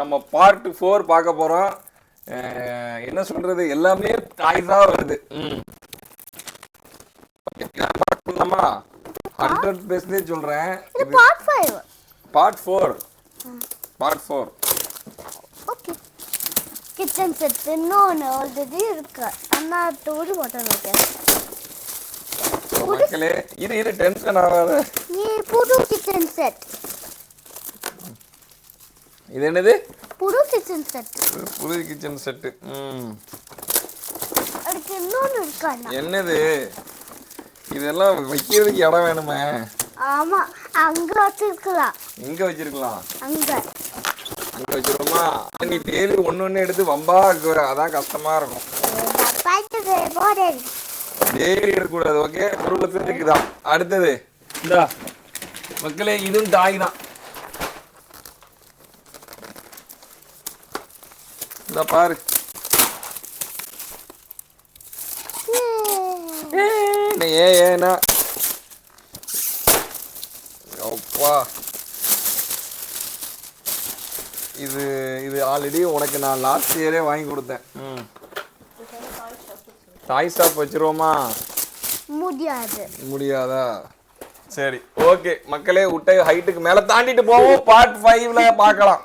நம்ம பார்ட் 4 பார்க்க போறோம். என்ன சொல்றது, எல்லாமே டாய்ஸா வருது. நம்ம 100% சொல்றேன். இது part 5. Part 4. Part 4. Okay. Kitchen set இன்னொன்று ஆல்ரெடி இருக்கு. அண்ணா தோடு போட்டேன். மக்களே இது டென்ஷன் ஆகாத. புது கிச்சன் செட். இது என்னது? புது கிச்சன் செட். புது கிச்சன் செட். அதுக்கு இன்னொன்று இருக்கா? என்னது? இதெல்லாம் வைக்கிறதுக்கு இடம் வேணுமே. ஆமா, அங்க வச்சிருக்கலாம். எங்க வச்சிருக்கலாம்? அங்க வச்சிருமா? நீ டெய்லி ஒண்ணு எடுத்து வம்பா அதான் கஷ்டமா இருக்கும். டெய்லி எடுக்கக்கூடாது. ஓகே, ஒரு லட்சத்துக்கு தான். அடுத்தது இந்தா மக்களே, இதுவும் டாய் தான். இந்த பாரு, ஏன்னா அப்பா இது ஆல்ரெடி உனக்கு நான் லாஸ்ட் இயரே வாங்கி கொடுத்தேன். டாய் ஷாப் வச்சிருவோமா? முடியாதா? சரி, ஓகே மக்களே, விட்ட ஹைட்டுக்கு மேல தாண்டிட்டு போவோம். பார்ட் 5ல பார்க்கலாம்.